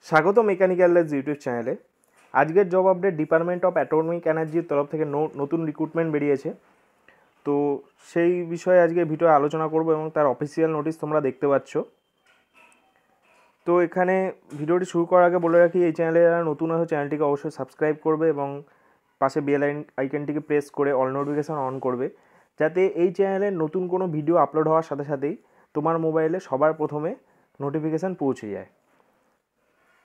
স্বাগত mechanical labs YouTube চ্যানেলে। আজকের job update department of atomic এনার্জির তরফ থেকে নতুন রিক্রুটমেন্ট বেরিয়েছে। তো সেই বিষয়ে আজকে ভিডিও আলোচনা করব এবং তার অফিসিয়াল নোটিশ তোমরা দেখতে পাচ্ছ। তো এখানে ভিডিওটি শুরু করার আগে বলে রাখি, এই চ্যানেলে যারা নতুন আছে চ্যানেলটিকে অবশ্যই সাবস্ক্রাইব করবে এবং পাশে বেল আইকনটিকে প্রেস করে অল নোটিফিকেশান অন করবে, যাতে এই চ্যানেলে নতুন কোনো ভিডিও আপলোড হওয়ার সাথে সাথেই তোমার মোবাইলে সবার প্রথমে নোটিফিকেশান পৌঁছে যায়।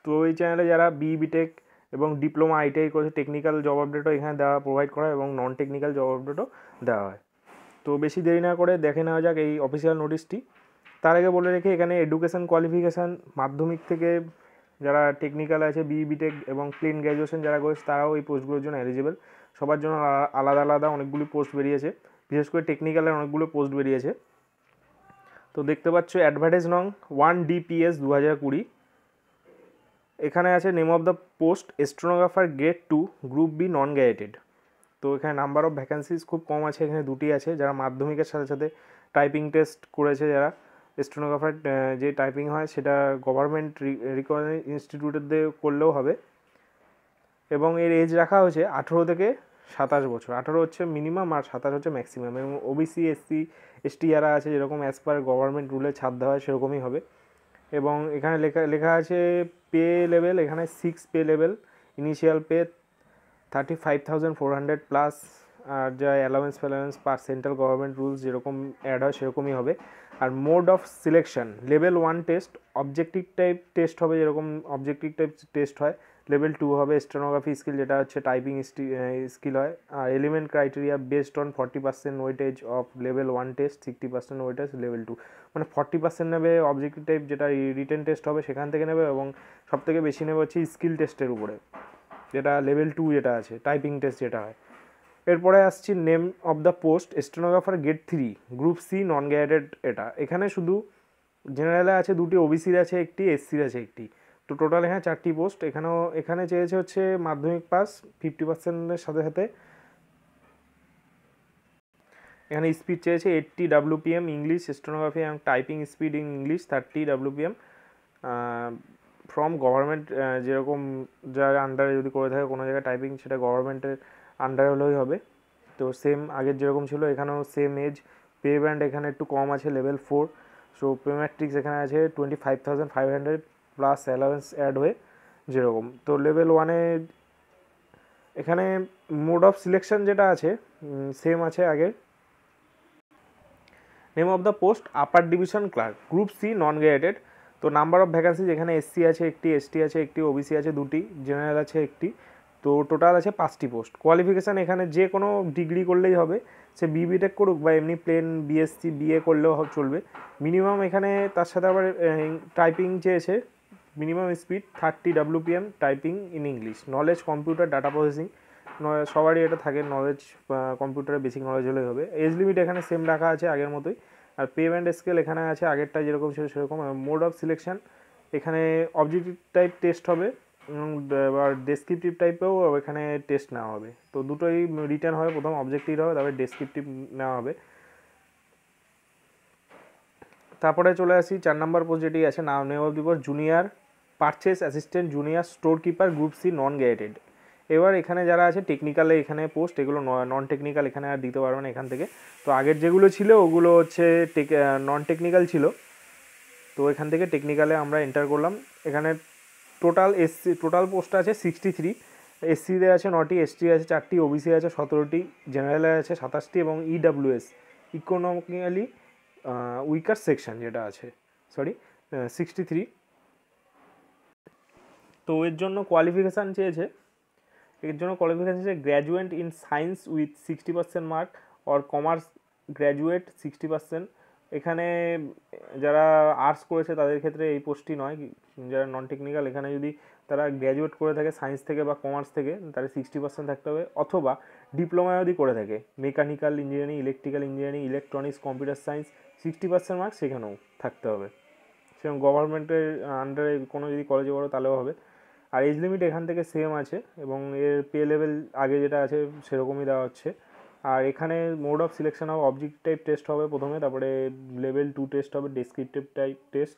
তো এই চ্যানেলে যারা বিটেক এবং ডিপ্লোমা আইটিআই করেছে টেকনিক্যাল জব আপডেটও এখানে দেওয়া প্রোভাইড করা এবং নন টেকনিক্যাল জব আপডেটও দেওয়া হয়। তো বেশি দেরি না করে দেখে নেওয়া যাক এই অফিসিয়াল নোটিশটি। তার আগে বলে রেখে এখানে এডুকেশান কোয়ালিফিকেশান মাধ্যমিক থেকে যারা টেকনিক্যাল আছে বিটেক এবং প্লেন গ্র্যাজুয়েশন যারা করেছে তারাও এই পোস্টগুলোর জন্য এলিজিবল। সবার জন্য আলাদা আলাদা অনেকগুলি পোস্ট বেরিয়েছে, বিশেষ করে টেকনিক্যালের অনেকগুলো পোস্ট বেরিয়েছে। তো দেখতে পাচ্ছ অ্যাডভার্টাইজ নং 1DPS 2020। এখানে আছে name of the post stenographer grade 2 group B non gazetted. তো এখানে নাম্বার অফ ভ্যাকেন্সিজ খুব কম আছে, এখানে দুটি আছে। যারা মাধ্যমিকের সাথে সাথে টাইপিং টেস্ট করেছে, যারা স্টেনোগ্রাফার যে টাইপিং হয় সেটা গভর্নমেন্ট রিকগনাইজ ইনস্টিটিউটের দিয়ে করলেও হবে। এবং এর এজ রাখা হয়েছে 18 থেকে 27 বছর। 18 হচ্ছে মিনিমাম আর 27 হচ্ছে ম্যাক্সিমাম। এবং ওবিসি এসটি যারা আছে যেরকম অ্যাজ পার গভর্নমেন্ট রুলে ছাড় দেওয়া হয় সেরকমই হবে। এবং এখানে লেখা আছে পে লেভেল, এখানে 6 pay level, initial pay 35,400 plus, আর যা allowance per central government rules যেরকম অ্যাড হয় সেরকমই হবে। আর mode of selection level 1 test, objective type test হবে যেরকম অবজেক্টিভ টাইপ টেস্ট হয়। লেভেল 2 হবে স্টেনোগ্রাফি স্কিল, যেটা হচ্ছে টাইপিং স্কিল হয়। আর element criteria based on 40% weightage of level 1 test, 60% weightage level 2, মানে 40% নেবে অবজেক্টিভ টাইপ যেটা রিটেন টেস্ট হবে সেখান থেকে নেবে, এবং সবথেকে বেশি নেবে হচ্ছে স্কিল টেস্টের উপরে যেটা লেভেল 2 যেটা আছে টাইপিং টেস্ট যেটা হয়। এরপরে আসছি name of the post stenographer grade 3 group C non gazetted. এখানে শুধু জেনারেলে আছে দুটি, ওবিসির আছে একটি, এসসির আছে একটি। তো টোটাল এখানে 4টি পোস্ট। এখানে চেয়েছে হচ্ছে মাধ্যমিক পাস 50%-এর সাথে সাথে এখানে স্পিড চেয়েছে 80 WPM ইংলিশ স্টেনোগ্রাফি এবং typing speed in English 30 WPM from government, যেরকম যার আন্ডারে যদি করে থাকে কোনো জায়গায় টাইপিং সেটা গভর্নমেন্টের আন্ডারে হলেই হবে। তো সেম আগের যেরকম ছিল এখানেও সেম এজ। পে ব্যান্ড এখানে একটু কম আছে লেভেল 4। সো পে ম্যাট্রিক্স এখানে আছে 25,500 প্লাস অ্যালাউন্স অ্যাড হয়ে যেরকম। তো লেভেল 1-এ এখানে মোড অফ সিলেকশন যেটা আছে সেম আছে আগের। Name of the post upper division clerk group C non gazetted. তো নাম্বার অফ ভ্যাকেন্সিজ এখানে এসসি আছে একটি, এসটি আছে একটি, ওবিসি আছে দুটি, জেনারেল আছে একটি। তো টোটাল আছে 5টি পোস্ট। কোয়ালিফিকেশান এখানে যে কোনো ডিগ্রি করলেই হবে, সে বিটেক করুক বা এমনি প্লেন বিএসসি বিএ করলেও চলবে। মিনিমাম এখানে তার সাথে আবার টাইপিং চেয়েছে, minimum speed 30 WPM typing in English, knowledge computer data processing, সবারই এটা থাকে নলেজ, কম্পিউটারের বেসিক নলেজ হলেই হবে। এজ লিমিট এখানে সেম রাখা আছে আগের মতোই। আর পেমেন্ট স্কেল এখানে আছে আগেরটা যেরকম ছিল সেরকম। মোড অফ সিলেকশন এখানে অবজেক্টিভ টাইপ টেস্ট হবে এবং ডেসক্রিপটিভ টাইপেও এখানে টেস্ট নেওয়া হবে। তো দুটোই রিটার্ন হবে, প্রথম অবজেক্টিভ হবে তারপরে ডেসক্রিপটিভ নেওয়া হবে। তারপরে চলে আসি 4 নম্বর পোস্ট যেটি আছে name of the post junior purchase assistant junior storekeeper group C non gazetted. এবার এখানে যারা আছে টেকনিক্যালে এখানে পোস্ট, এগুলো নন টেকনিক্যাল এখানে আর দিতে পারবে না এখান থেকে। তো আগের যেগুলো ছিল ওগুলো হচ্ছে নন টেকনিক্যাল ছিল, তো এখান থেকে টেকনিক্যালে আমরা এন্টার করলাম। এখানে টোটাল পোস্ট আছে 63। এসসিতে আছে 9টি, এসটি আছে 4টি, ওবিসি আছে 17টি, জেনারেলে আছে 27টি এবং ইডাব্লিউএস ইকোনমিক্যালি উইকার সেকশন যেটা আছে 63। তো এর জন্য কোয়ালিফিকেশান চেয়েছে graduate in science with 60% mark or commerce graduate 60%। এখানে যারা আর্টস করেছে তাদের ক্ষেত্রে এই পোস্টটি নয়, যারা নন টেকনিক্যাল এখানে যদি তারা গ্র্যাজুয়েট করে থাকে সায়েন্স থেকে বা কমার্স থেকে তাহলে 60% থাকতে হবে, অথবা ডিপ্লোমা যদি করে থাকে mechanical engineering, electrical engineering, electronics, computer science 60% mark সেখানেও থাকতে হবে। সেরকম গভর্নমেন্টের আন্ডারে কোনো যদি কলেজে পড়ো তাহলেও হবে। আর এজ লিমিট এখান থেকে সেম আছে এবং এর পে লেভেল আগে যেটা আছে সেরকমই দেওয়া হচ্ছে। আর এখানে মোড অফ সিলেকশন হবে অবজেক্টিভ টাইপ টেস্ট হবে প্রথমে, তারপরে লেভেল 2 টেস্ট হবে, ডেসক্রিপটিভ টাইপ টেস্ট,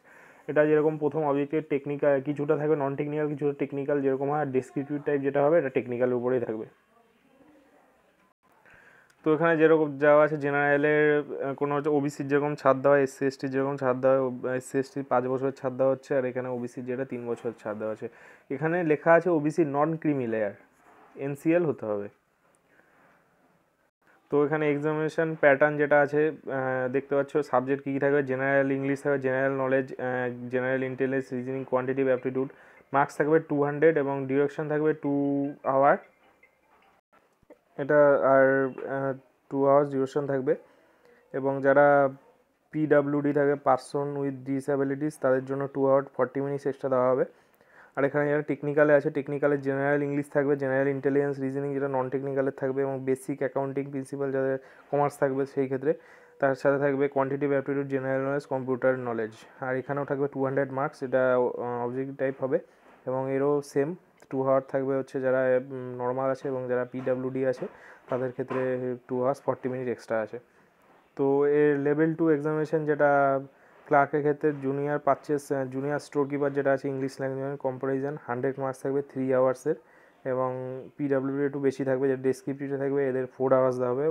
এটা যেরকম প্রথম অবজেক্টের টেকনিক্যাল কিছুটা থাকবে, নন টেকনিক্যাল কিছুটা টেকনিক্যাল যেরকম হয়, আর ডেসক্রিপটিভ টাইপ যেটা হবে এটা টেকনিক্যালের উপরেই থাকবে। তো এখানে যেরকম যাওয়া আছে জেনারেলের কোনো হচ্ছে ওবিসির যেরকম ছাড় দেওয়া হয়, এসসি এসটির যেরকম ছাড় দেওয়া হয়, এসসি এসটির 5 বছরের ছাড় দেওয়া হচ্ছে, আর এখানে ওবিসির যেটা 3 বছরের ছাড় দেওয়া আছে। এখানে লেখা আছে ওবিসি নন ক্রিমি লেয়ার, এনসিএল হতে হবে। তো এখানে এক্সামিনেশন প্যাটার্ন যেটা আছে দেখতে পাচ্ছ, সাবজেক্ট কী কী থাকবে, জেনারেল ইংলিশ থাকবে, general knowledge, general intelligence, reasoning, quantitative aptitude. Marks থাকবে 200 এবং ডিউরেশন থাকবে 2 আওয়ার, এটা আর 2 আওয়ার্স ডিউরেশন থাকবে। এবং যারা পিডাব্লিউডি থাকে, পারসন উইথ ডিসএবিলিটিস, তাদের জন্য 2 আওয়ার 40 মিনিটস এক্সট্রা দেওয়া হবে। আর এখানে যারা টেকনিক্যালে আছে, টেকনিক্যালের জেনারেল ইংলিশ থাকবে, জেনারেল ইন্টেলিজেন্স, রিজনিং যেটা নন টেকনিক্যালের থাকবে, এবং বেসিক অ্যাকাউন্টিং প্রিন্সিপাল যাদের কমার্স থাকবে সেই ক্ষেত্রে, তার সাথে থাকবে quantitative aptitude, general knowledge, computer knowledge. আর এখানেও থাকবে 200 মার্কস, এটা অবজেক্টিভ টাইপ হবে। এবং এরও সেম 2 আওয়ার থাকবে হচ্ছে যারা নর্মাল আছে, এবং যারা পিডাব্লিউডি আছে তাদের ক্ষেত্রে 2 আওয়ার্স 40 মিনিট এক্সট্রা আছে। তো এর লেভেল 2 এক্সামিনেশন যেটা ক্লার্কের ক্ষেত্রে junior purchase, junior store keeper যেটা আছে, ইংলিশ ল্যাঙ্গুয়েজ কম্পারিজন 100 মার্কস থাকবে 3 আওয়ার্সের। এবং পিডাব্লিউডি একটু বেশি থাকবে, যেটা ডেসক্রিপটিভে থাকবে, এদের 4 আওয়ার্স দেওয়া হবে,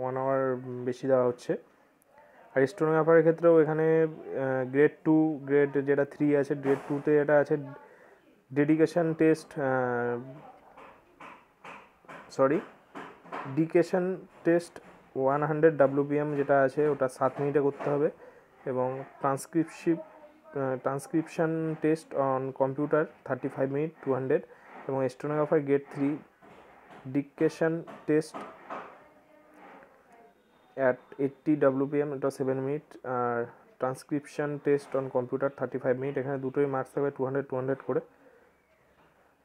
1 আওয়ার বেশি দেওয়া হচ্ছে। আর স্টোনোগ্রাফারের ক্ষেত্রেও এখানে গ্রেড 2, গ্রেড যেটা 3 আছে, গ্রেড 2তে এটা আছে ডেডিকেশন টেস্ট, ডিকেশন টেস্ট 100 WPM যেটা আছে ওটা 7 মিনিটে করতে হবে। এবং transcription test on computer 35 minute 200। এবং stenographer grade 3 dictation test at 80 WPM, এটা 7 মিনিট। আর transcription test on computer 35 minute. এখানে দুটোই মার্কস থাকবে 200 করে।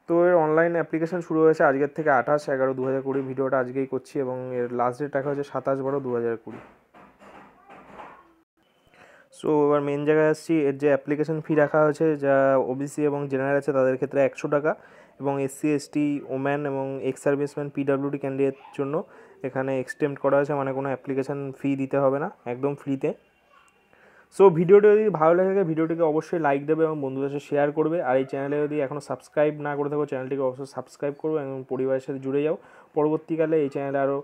তো এর অনলাইন অ্যাপ্লিকেশন শুরু হয়েছে আজকের থেকে 28/11/2020, ভিডিওটা আজকেই করছি, এবং এর লাস্ট ডেট রাখা হচ্ছে 27/12/2020। সো এবার মেন জায়গায় আসছি, এর যে অ্যাপ্লিকেশন ফি রাখা হয়েছে, যা ওবিসি এবং জেনারেল আছে তাদের ক্ষেত্রে 100 টাকা, এবং এসসি এসটি ওম্যান এবং এক্স সার্ভিসম্যান পিডাব্লিউডি ক্যান্ডিডেট জন্য এখানে এক্সটেন্ড করা হয়েছে, মানে কোনো অ্যাপ্লিকেশন ফি দিতে হবে না, একদম ফ্রিতে। সো ভিডিওটি যদি ভালো লাগে থাকে ভিডিওটিকে অবশ্যই লাইক দেবে এবং বন্ধুদের সাথে শেয়ার করবে। আর এই চ্যানেলে যদি এখনও সাবস্ক্রাইব না করে থাকো, চ্যানেলটিকে অবশ্যই সাবস্ক্রাইব করবে এবং পরিবারের সাথে জুড়ে যাও। পরবর্তীকালে এই চ্যানেলে আরও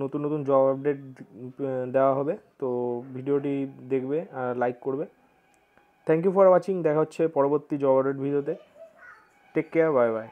নতুন নতুন জব আপডেট দেওয়া হবে, তো ভিডিওটি দেখবে আর লাইক করবে। থ্যাংক ইউ ফর ওয়াচিং, দেখা হচ্ছে পরবর্তী জব আপডেট ভিডিওতে। Take care, bye by.